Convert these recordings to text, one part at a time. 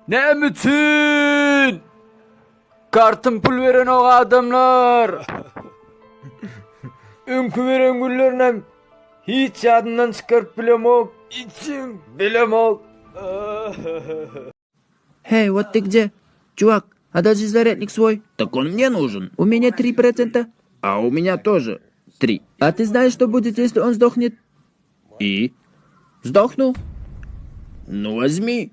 Ne bütün? Kartın pul veren o adamlar. Önkü veren güllerine hiç yadından çıkarıp bilemok. İçim bilemok. Hey, вот ты где? Чувак, отдашь зарядник свой? Так он мне нужен. У меня 3%. А у меня тоже 3. А ты знаешь, что будет, если он сдохнет? И? Сдохнул? Ну возьми.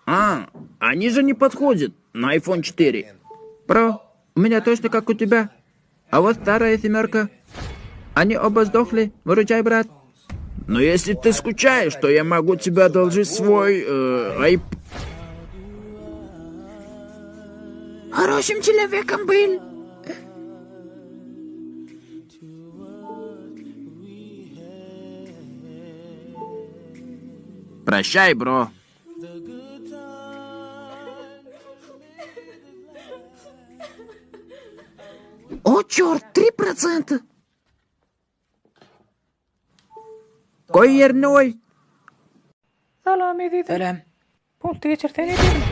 А, они же не подходят на iPhone 4. Бро, у меня точно как у тебя. А вот старая семерка. Они оба сдохли. Выручай, брат. Но если ты скучаешь, то я могу тебе одолжить свой Хорошим человеком был. Прощай, бро. О, черт, 3%. Koy yerine oy. Salam ediydim. Selam. Pultu geçirten ediydim.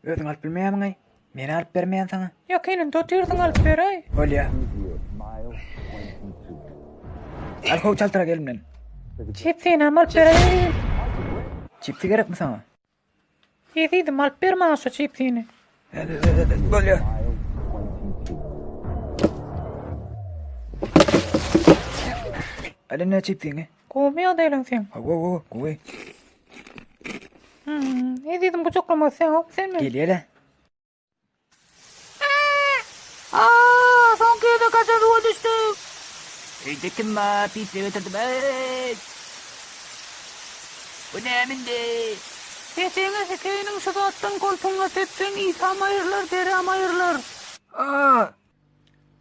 Özün alıp bilmeyen mi? Meni alıp vermeyen sana. Ya kenin totirdin alıp ver ay. Ol ya. Alkol çaltıra gelimden. Çipsini alıp ver ay. Çipsi gerek mi sana? Ediydim alıp ver bana şu çipsini. Ol ya. Eline çipsini. Kovmaya değilim sen. Koy. Ediydim bıçaklama sen hop sen mi? Gel hele. Son kıyıda kaçırdığa düştüm. Evde kim var? Pis götürdüm. Bu ne emindi? Geçene hikayenin şu attın koltuğuna tettin İsa'm hayırlar Derem hayırlar.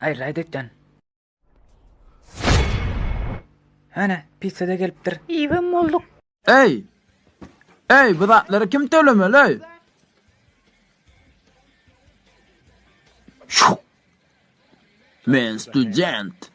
Ay Raydetcan. Hani pizza da geliptir. İyivim olduk. Ey! Ey, bu zatları kim tölemeli ey? Men student.